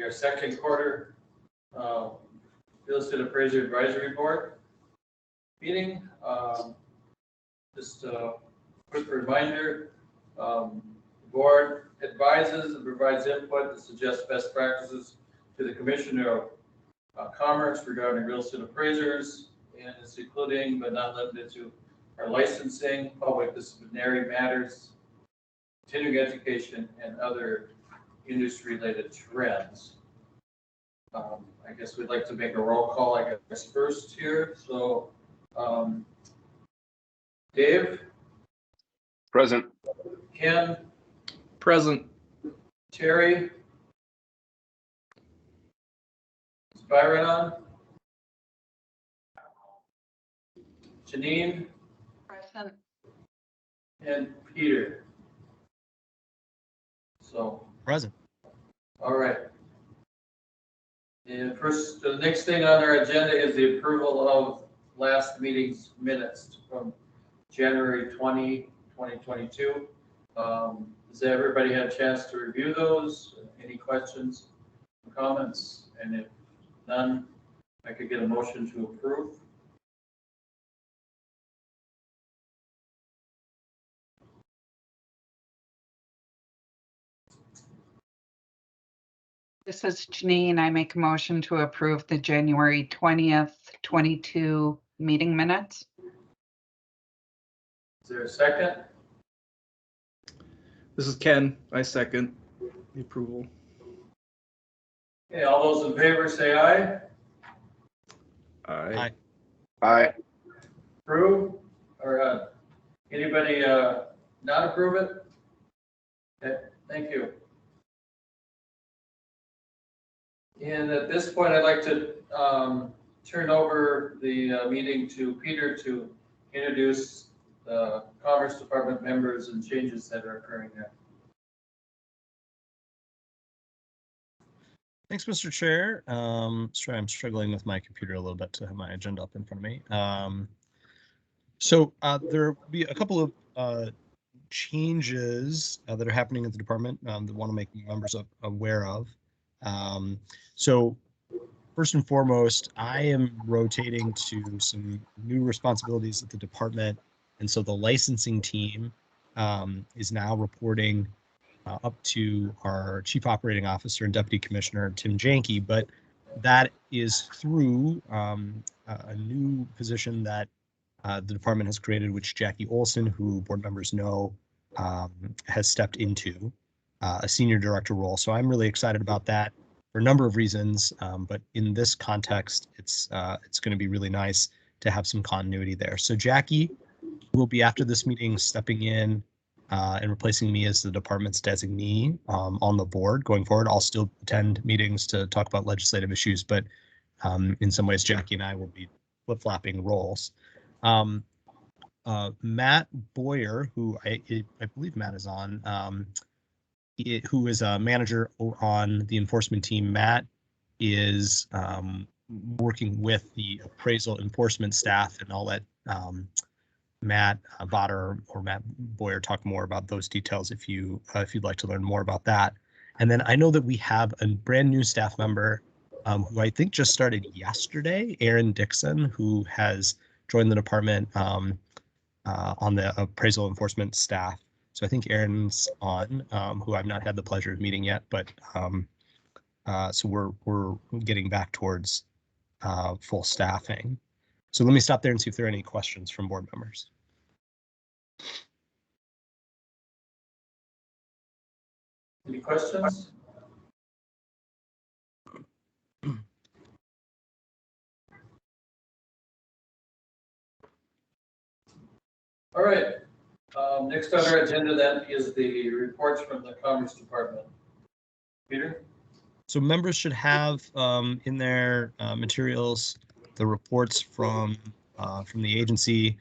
our second quarter real estate appraiser advisory board meeting. Just a quick reminder, the board advises and provides input and suggests best practices to the Commissioner of Commerce regarding real estate appraisers, and it's including but not limited to our licensing, public disciplinary matters, continuing education, and other industry-related trends. I guess we'd like to make a roll call, I guess, first here. So, Dave? Present. Ken? Present. Terry? Is Byron on? Janine? Present. And Peter? So. Present. All right. And first, the next thing on our agenda is the approval of last meeting's minutes from January 20, 2022. Has everybody had a chance to review those? Any questions, comments? And if none, I could get a motion to approve. This is Janine. I make a motion to approve the January 20th, 22 meeting minutes. Is there a second? This is Ken. I second the approval. Okay, all those in favor say aye. Aye. Aye. Approve, or anybody not approve it? Okay, thank you. And at this point, I'd like to turn over the meeting to Peter to introduce the Commerce Department members and changes that are occurring there. Thanks, Mr. Chair. Sorry, I'm struggling with my computer a little bit to have my agenda up in front of me. There will be a couple of changes that are happening at the department that I want to make members aware of. So first and foremost, I am rotating to some new responsibilities at the department. And so the licensing team is now reporting up to our Chief Operating Officer and Deputy Commissioner, Tim Janke, but that is through a new position that the department has created, which Jackie Olson, who board members know, has stepped into a senior director role. So I'm really excited about that for a number of reasons, but in this context, it's going to be really nice to have some continuity there. So Jackie will be, after this meeting, stepping in and replacing me as the department's designee on the board going forward. I'll still attend meetings to talk about legislative issues, but in some ways, Jackie and I will be flip-flopping roles. Matt Boyer, who I believe Matt is on, who is a manager on the enforcement team. Matt is working with the appraisal enforcement staff, and I'll let Matt Botter or Matt Boyer talk more about those details if you'd like to learn more about that. And then I know that we have a brand new staff member who I think just started yesterday, Aaron Dixon, who has joined the department on the appraisal enforcement staff. So I think Aaron's on, who I've not had the pleasure of meeting yet, but so we're getting back towards full staffing. So let me stop there and see if there are any questions from board members. Any questions? All right. Next on our agenda then is the reports from the Commerce Department. Peter? So members should have in their materials the reports from the agency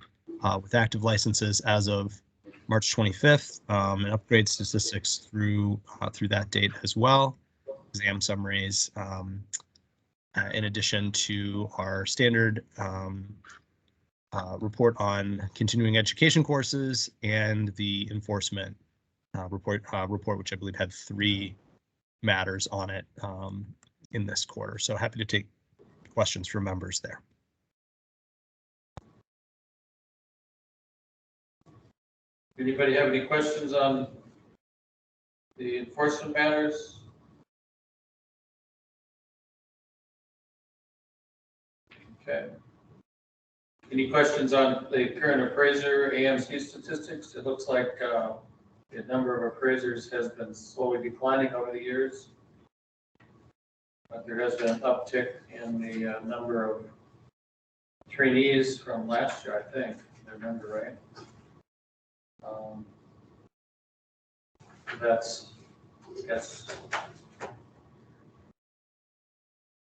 with active licenses as of March 25th, and upgrade statistics through that date as well, exam summaries, in addition to our standard report on continuing education courses and the enforcement report, which I believe had 3 matters on it in this quarter. So happy to take questions from members there. Anybody have any questions on the enforcement matters? Okay. Any questions on the current appraiser AMC statistics? It looks like the number of appraisers has been slowly declining over the years. But there has been an uptick in the number of trainees from last year, I think, if I remember right. That's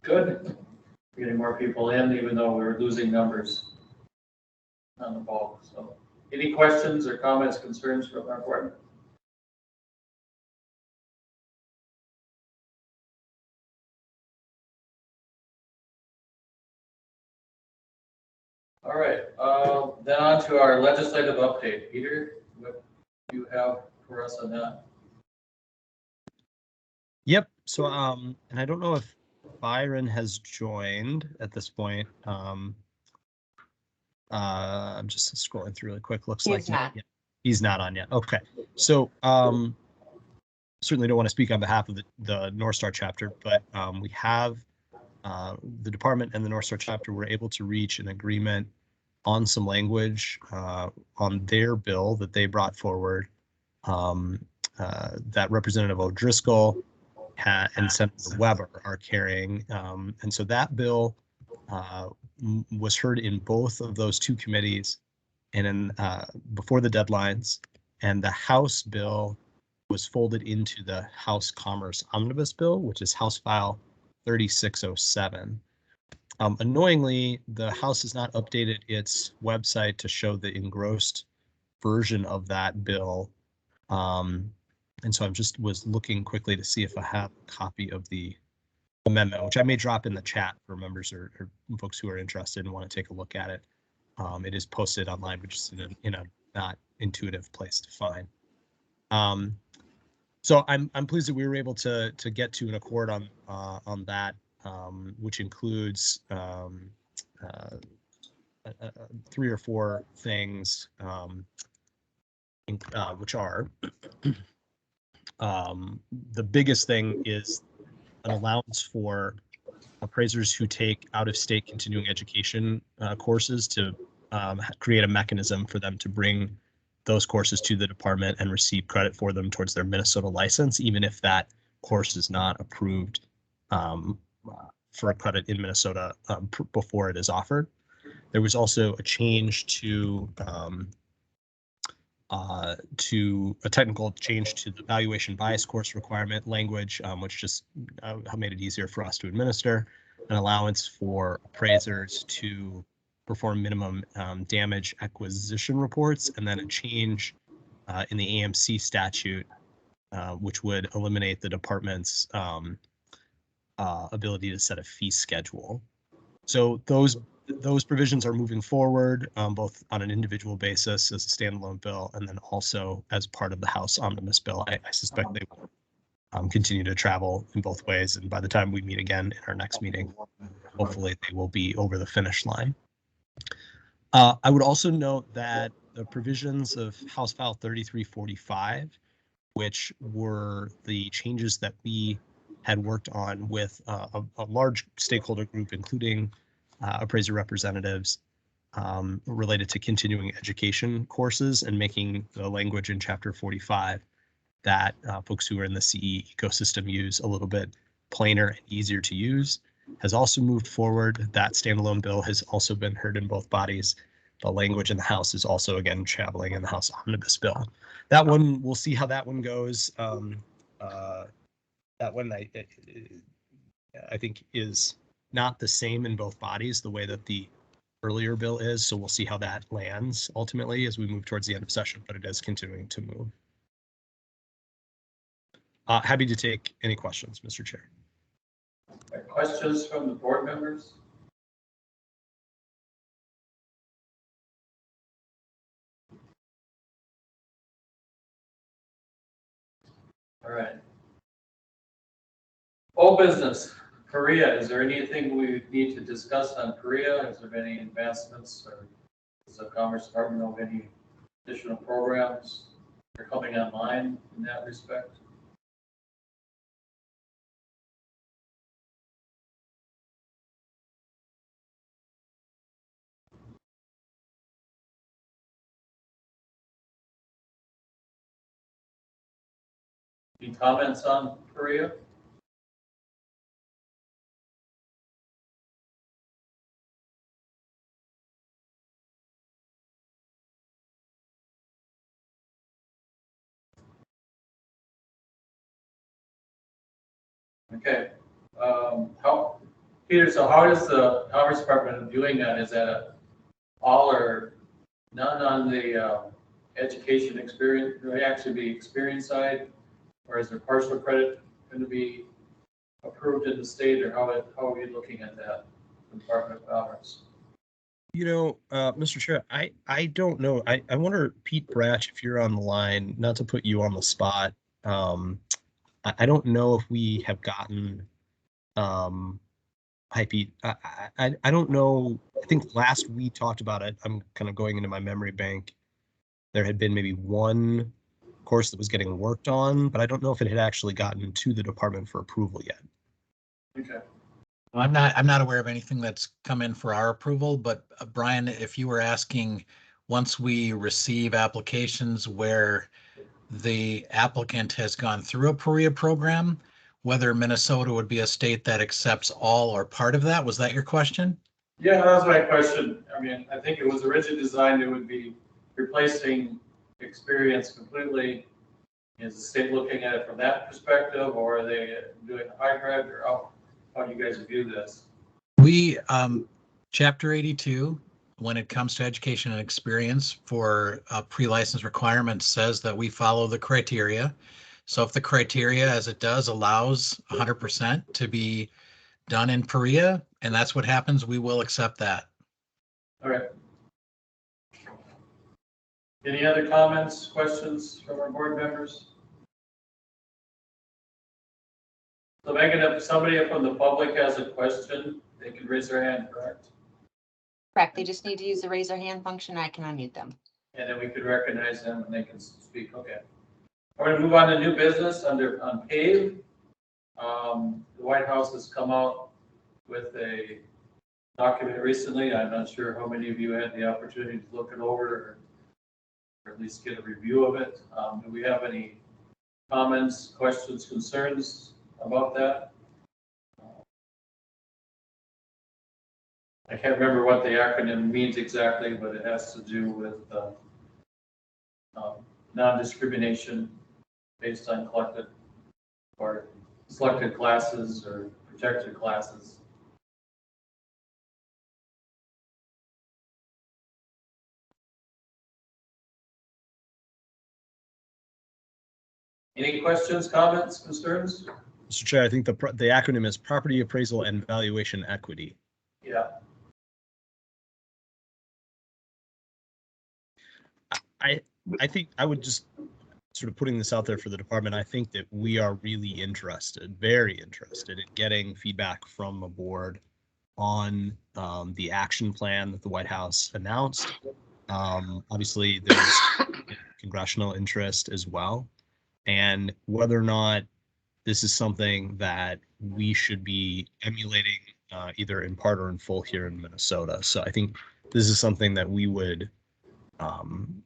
good. Getting more people in, even though we were losing numbers on the ball. So, any questions or comments, concerns from our board? All right, then on to our legislative update. Peter, what do you have for us on that? Yep. So, and I don't know if Byron has joined at this point. I'm just scrolling through really quick. Looks like he's not on yet. Okay. So, certainly don't want to speak on behalf of the North Star chapter, but we have the department and the North Star chapter were able to reach an agreement on some language on their bill that they brought forward that Representative O'Driscoll and Senator Weber are carrying. And so that bill was heard in both of those two committees and in before the deadlines, and the House bill was folded into the House Commerce Omnibus Bill, which is House File 3607. Annoyingly, the House has not updated its website to show the engrossed version of that bill. And so I was looking quickly to see if I have a copy of the amendment, which I may drop in the chat for members or folks who are interested and want to take a look at it. It is posted online, which is in a not intuitive place to find. So I'm pleased that we were able to get to an accord on that, which includes 3 or 4 things, which are the biggest thing is an allowance for appraisers who take out-of-state continuing education courses to create a mechanism for them to bring those courses to the department and receive credit for them towards their Minnesota license, even if that course is not approved for a credit in Minnesota before it is offered. There was also a change to a technical change to the valuation bias course requirement language, which just made it easier for us to administer, an allowance for appraisers to perform minimum damage acquisition reports, and then a change in the AMC statute, which would eliminate the department's ability to set a fee schedule. So those provisions are moving forward, both on an individual basis as a standalone bill, and then also as part of the House Omnibus Bill. I suspect they will continue to travel in both ways, and by the time we meet again in our next meeting, hopefully they will be over the finish line. I would also note that the provisions of House File 3345, which were the changes that we had worked on with a large stakeholder group, including appraiser representatives, related to continuing education courses and making the language in Chapter 45 that folks who are in the CE ecosystem use a little bit plainer and easier to use, has also moved forward. That standalone bill has also been heard in both bodies. The language in the House is also, again, traveling in the House Omnibus Bill. That one, we'll see how that one goes. That one, I think, is not the same in both bodies the way that the earlier bill is. So we'll see how that lands ultimately as we move towards the end of session, but it is continuing to move. Happy to take any questions, Mr. Chair. Questions from the board members? All right. Old business, Korea, is there anything we need to discuss on Korea? Has there been any advancements, or does the Commerce Department know of any additional programs that are coming online in that respect? Any comments on Korea? Okay. Peter, so how is the Commerce Department doing that? Is that a all or none on the education experience, will it actually be experience side? Or is there partial credit going to be approved in the state, or how are we looking at that, Department of Commerce? Mr. Chair, I don't know. I wonder, Pete Bratch, if you're on the line, not to put you on the spot. I don't know if we have gotten, hi, Pete. I don't know. I think last we talked about it, I'm kind of going into my memory bank. There had been maybe one course that was getting worked on, but I don't know if it had actually gotten to the department for approval yet. Okay. Well, I'm not aware of anything that's come in for our approval, but Brian, if you were asking, once we receive applications where the applicant has gone through a PREA program, whether Minnesota would be a state that accepts all or part of that, was that your question? Yeah, that was my question. I mean, I think it was originally designed, it would be replacing experience completely. Is the state looking at it from that perspective, or are they doing a hybrid, or how do you guys view this? We, Chapter 82, when it comes to education and experience for pre-license requirements, says that we follow the criteria. So if the criteria, as it does, allows 100% to be done in PREA, and that's what happens, we will accept that. All right. Any other comments, questions from our board members? So Megan, if somebody from the public has a question, they can raise their hand, correct? Correct. They just need to use the raise their hand function. I can unmute them. And then we could recognize them and they can speak. Okay. We're going to move on to new business on PAVE. The White House has come out with a document recently. I'm not sure how many of you had the opportunity to look it over or at least get a review of it. Do we have any comments, questions, concerns about that? I can't remember what the acronym means exactly, but it has to do with non-discrimination based on collected or selected classes or protected classes. Any questions, comments, concerns? Mr. Chair, I think the acronym is Property Appraisal and Valuation Equity. Yeah. I think I would just sort of putting this out there for the department. I think that we are really interested, very interested in getting feedback from the board on the action plan that the White House announced. Obviously, there's congressional interest as well, and whether or not this is something that we should be emulating either in part or in full here in Minnesota. So I think this is something that we would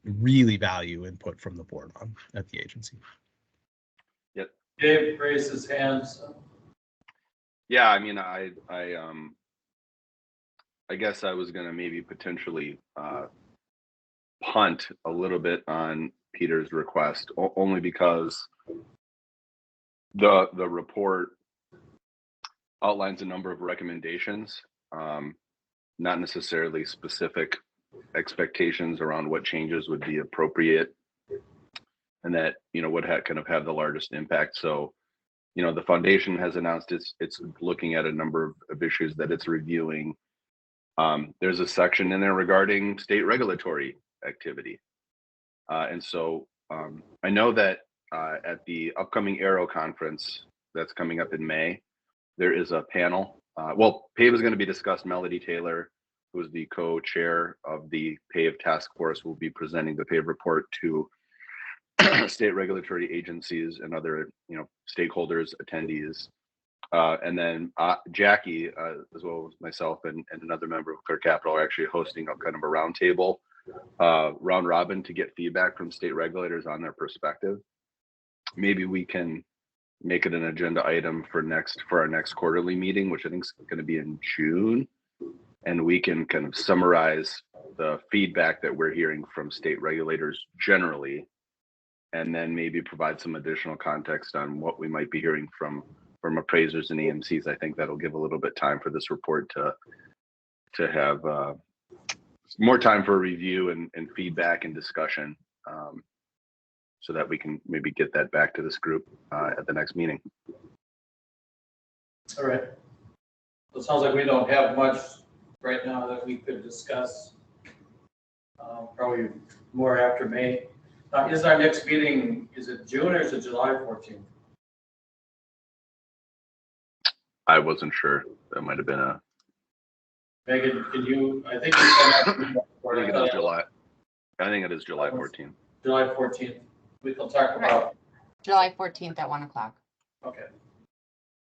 really value input from the board on at the agency. Yep. Dave raised his hand. So. Yeah, I mean, I guess I was gonna maybe potentially punt a little bit on Peter's request, only because the report outlines a number of recommendations, not necessarily specific expectations around what changes would be appropriate and that would kind of have the largest impact. So the foundation has announced it's looking at a number of issues that it's reviewing. There's a section in there regarding state regulatory activity, and so I know that at the upcoming Aero conference that's coming up in May, there is a panel. Well, PAVE is going to be discussed. Melody Taylor, who is the co-chair of the PAVE task force, will be presenting the PAVE report to state regulatory agencies and other, stakeholders, attendees. And then Jackie, as well as myself and another member of Clear Capital, are actually hosting a kind of a roundtable round robin to get feedback from state regulators on their perspective. Maybe we can make it an agenda item for our next quarterly meeting, which I think is going to be in June, and we can kind of summarize the feedback that we're hearing from state regulators generally, and then maybe provide some additional context on what we might be hearing from appraisers and AMCs. I think that'll give a little bit time for this report to have more time for review and feedback and discussion, so that we can maybe get that back to this group at the next meeting. All right. So it sounds like we don't have much right now that we could discuss. Probably more after May. Is our next meeting, is it June or is it July 14th? I wasn't sure. That might have been a. Megan, can you, I think you sent out. I think it is July. I think it is July 14th. July 14th. We can talk about. July 14th at 1 o'clock. Okay.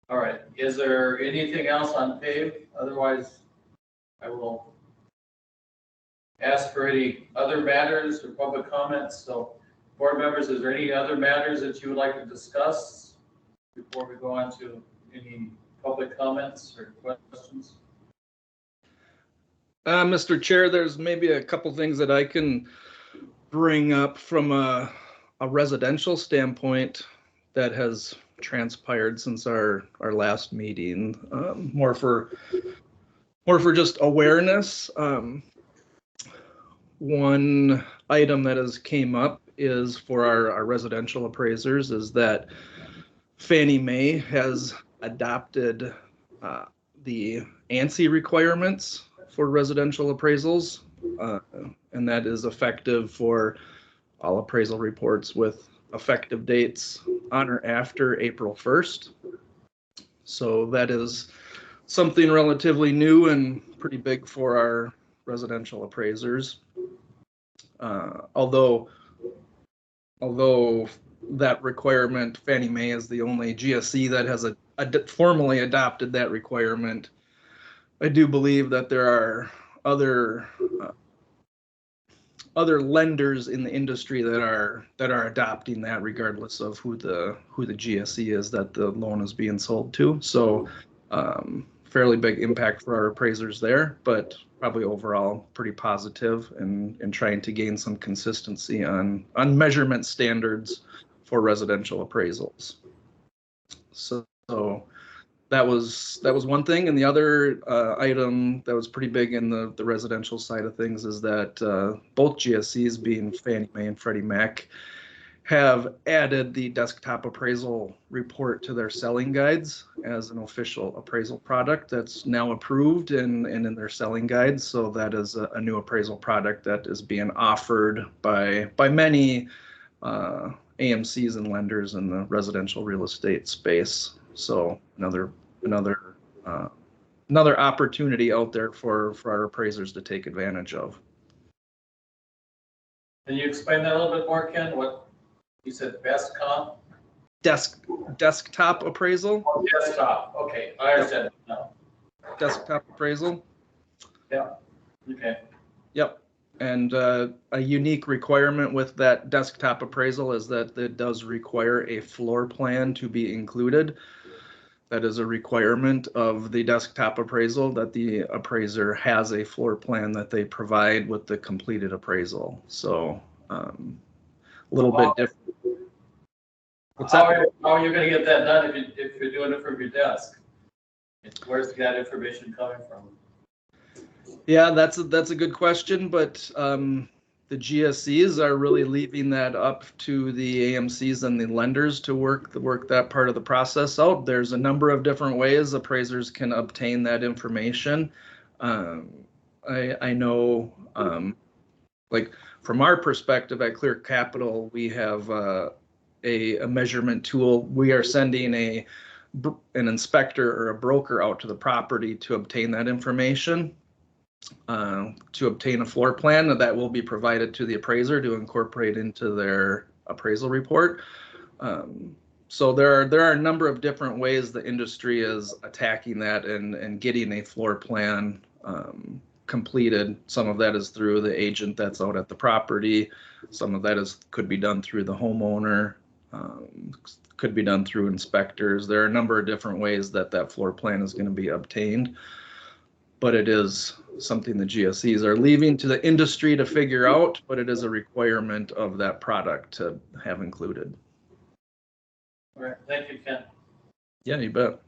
All right. Is there anything else on PAVE? Otherwise, I will ask for any other matters or public comments. So, board members, is there any other matters that you would like to discuss before we go on to any public comments or questions? Mr. Chair, there's maybe a couple things that I can bring up from a residential standpoint that has transpired since our last meeting, more for just awareness. One item that has came up is for our residential appraisers is that Fannie Mae has adopted the ANSI requirements for residential appraisals, and that is effective for all appraisal reports with effective dates on or after April 1st. So that is something relatively new and pretty big for our residential appraisers. Although that requirement, Fannie Mae is the only GSE that has formally adopted that requirement. I do believe that there are other lenders in the industry that are adopting that, regardless of who the GSE is that the loan is being sold to. So fairly big impact for our appraisers there, but probably overall pretty positive in trying to gain some consistency on measurement standards for residential appraisals. So that was one thing. And the other item that was pretty big in the residential side of things is that both GSEs, being Fannie Mae and Freddie Mac, have added the desktop appraisal report to their selling guides as an official appraisal product that's now approved and in their selling guides. So that is a new appraisal product that is being offered by many AMCs and lenders in the residential real estate space. So another opportunity out there for our appraisers to take advantage of. Can you explain that a little bit more, Ken? What you said, best comp? Desktop appraisal. Oh, desktop. Okay, I understand it now. Desktop appraisal. Yeah. Okay. Yep. And a unique requirement with that desktop appraisal is that it does require a floor plan to be included. That is a requirement of the desktop appraisal, that the appraiser has a floor plan that they provide with the completed appraisal. So a little bit different. How are you going to get that done if you're doing it from your desk? Where's that information coming from? Yeah, that's a good question, but the GSEs are really leaving that up to the AMCs and the lenders to work that part of the process out. There's a number of different ways appraisers can obtain that information. I know, like from our perspective at Clear Capital, we have a measurement tool. We are sending an inspector or a broker out to the property to obtain that information, to obtain a floor plan that will be provided to the appraiser to incorporate into their appraisal report. So there are a number of different ways the industry is attacking that and getting a floor plan completed. Some of that is through the agent that's out at the property. Some of that could be done through the homeowner, could be done through inspectors. There are a number of different ways that floor plan is going to be obtained, but it is something the GSEs are leaving to the industry to figure out, but it is a requirement of that product to have included. All right, thank you, Ken. Yeah, you bet.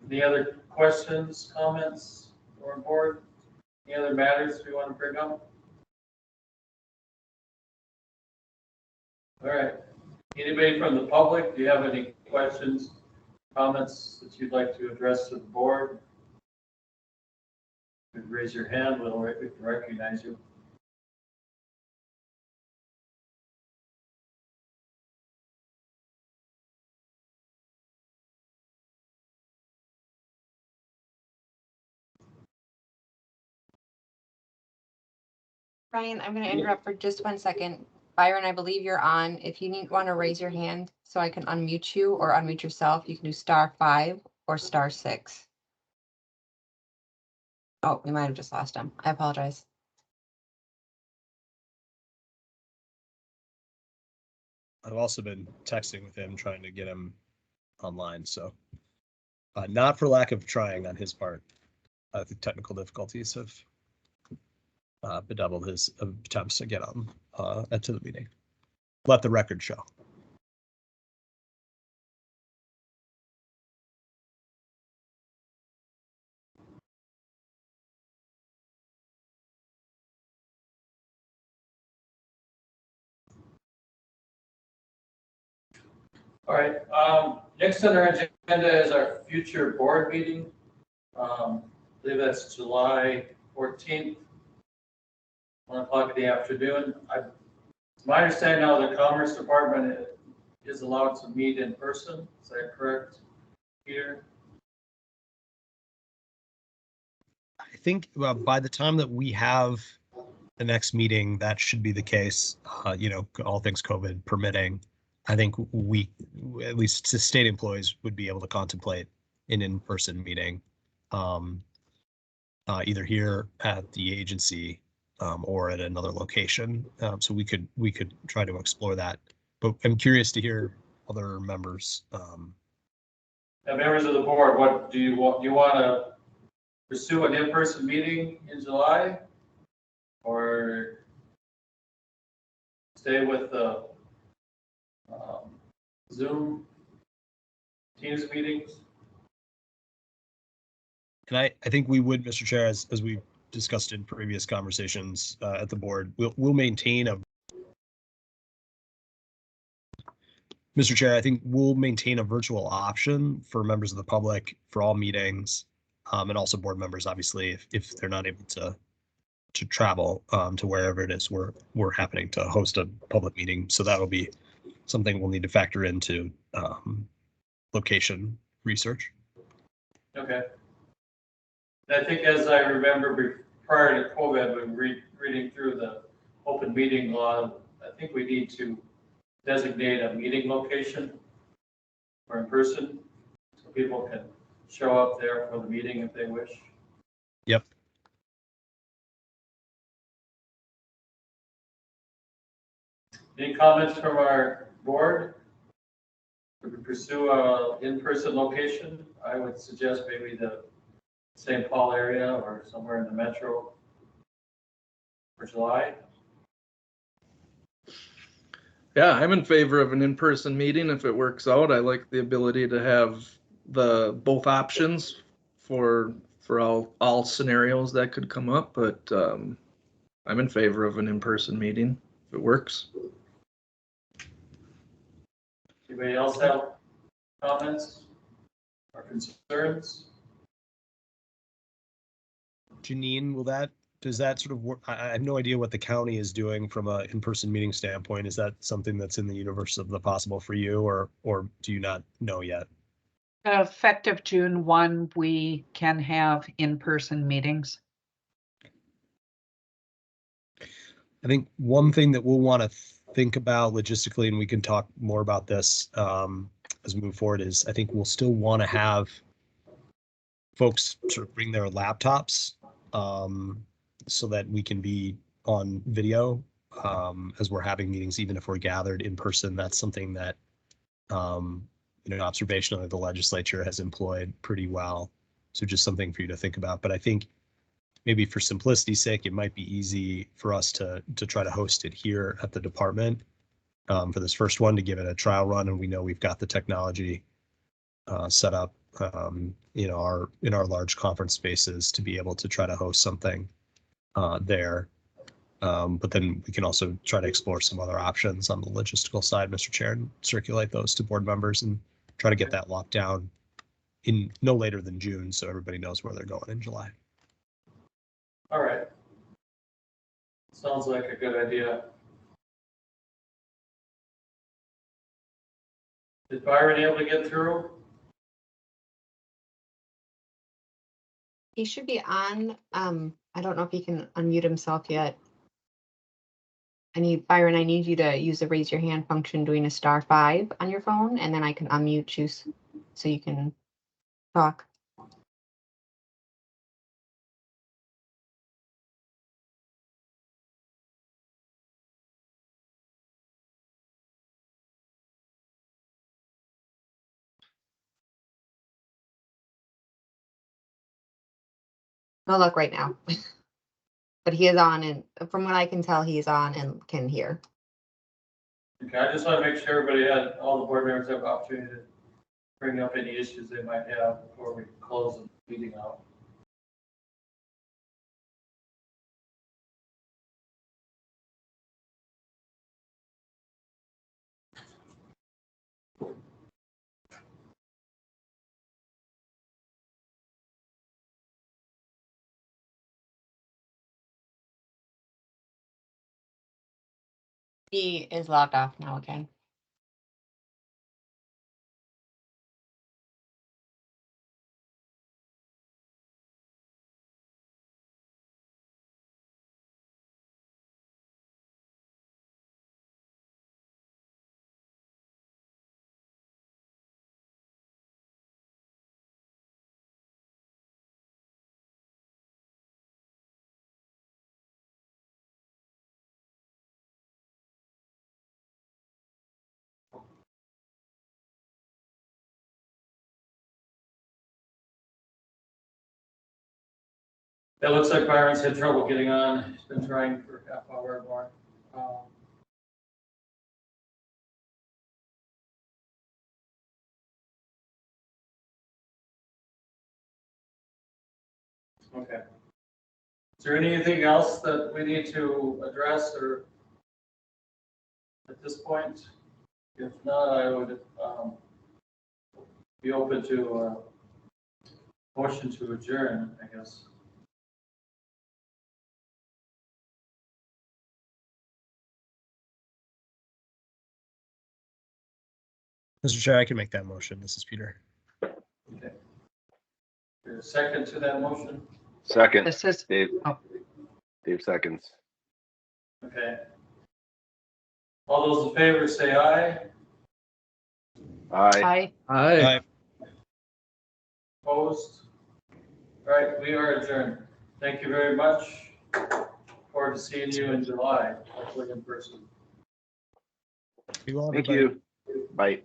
Any other questions, comments, or board? Any other matters we want to bring up? All right. Anybody from the public, do you have any questions, comments that you'd like to address to the board? You can raise your hand, we can recognize you. Brian, I'm going to interrupt for just 1 second. Byron, I believe you're on. If you want to raise your hand so I can unmute you or unmute yourself, you can do *5 or *6. Oh, we might have just lost him. I apologize. I've also been texting with him, trying to get him online. So not for lack of trying on his part. The technical difficulties have bedeviled his attempts to get on into the meeting. Let the record show. All right, next on our agenda is our future board meeting. I believe that's July 14th, 1 o'clock in the afternoon. It's my understanding now the Commerce Department is allowed to meet in person. Is that correct, Peter? I think by the time that we have the next meeting, that should be the case. All things COVID permitting. I think we, at least state employees, would be able to contemplate an in-person meeting, either here at the agency or at another location. So we could try to explore that. But I'm curious to hear other members. Members of the board, what do you want? Do you want to pursue an in-person meeting in July, or stay with the Zoom Teams meetings? And I think we would, Mr. Chair, as we discussed in previous conversations at the board, we'll maintain a. Mr. Chair, I think we'll maintain a virtual option for members of the public for all meetings, and also board members, obviously, if they're not able to travel to wherever it is we're happening to host a public meeting. So that'll be something we'll need to factor into location research. Okay. I think, as I remember, prior to COVID, when reading through the open meeting law, I think we need to designate a meeting location or in person so people can show up there for the meeting if they wish. Yep. Any comments from our board? Would we pursue a in-person location? I would suggest maybe the St. Paul area or somewhere in the metro for July. Yeah, I'm in favor of an in-person meeting if it works out. I like the ability to have both options for all scenarios that could come up, but I'm in favor of an in-person meeting if it works. Anybody else have comments or concerns? Janine, does that sort of work? I have no idea what the county is doing from an in-person meeting standpoint. Is that something that's in the universe of the possible for you, or do you not know yet? Effective June 1, we can have in-person meetings. I think one thing that we'll want to think about logistically, and we can talk more about this as we move forward, is I think we'll still want to have folks sort of bring their laptops so that we can be on video as we're having meetings, even if we're gathered in person. That's something that observationally the legislature has employed pretty well. So just something for you to think about. But I think maybe for simplicity's sake, it might be easy for us to try to host it here at the department for this first one, to give it a trial run. And we know we've got the technology set up in our large conference spaces to be able to try to host something there. But then we can also try to explore some other options on the logistical side, Mr. Chair, and circulate those to board members and try to get that locked down in no later than June, so everybody knows where they're going in July. All right. Sounds like a good idea. Is Byron able to get through? He should be on. I don't know if he can unmute himself yet. Byron, I need you to use the raise your hand function doing a *5 on your phone, and then I can unmute you so you can talk. No luck right now. But he is on, and from what I can tell, he is on and can hear. Okay, I just want to make sure everybody had, all the board members have opportunity to bring up any issues they might have before we close the meeting out. He is logged off now again. It looks like Byron's had trouble getting on. He's been trying for half hour or more. Okay. Is there anything else that we need to address or at this point? If not, I would be open to motion to adjourn, I guess. Mr. Chair, I can make that motion. This is Peter. Okay. There's a second to that motion? Second, This is, Dave. oh. Dave seconds. Okay. All those in favor say aye. Aye. Aye. Opposed? All right, we are adjourned. Thank you very much. Forward to seeing you in July, hopefully in person. You all, Thank everybody. you. Bye.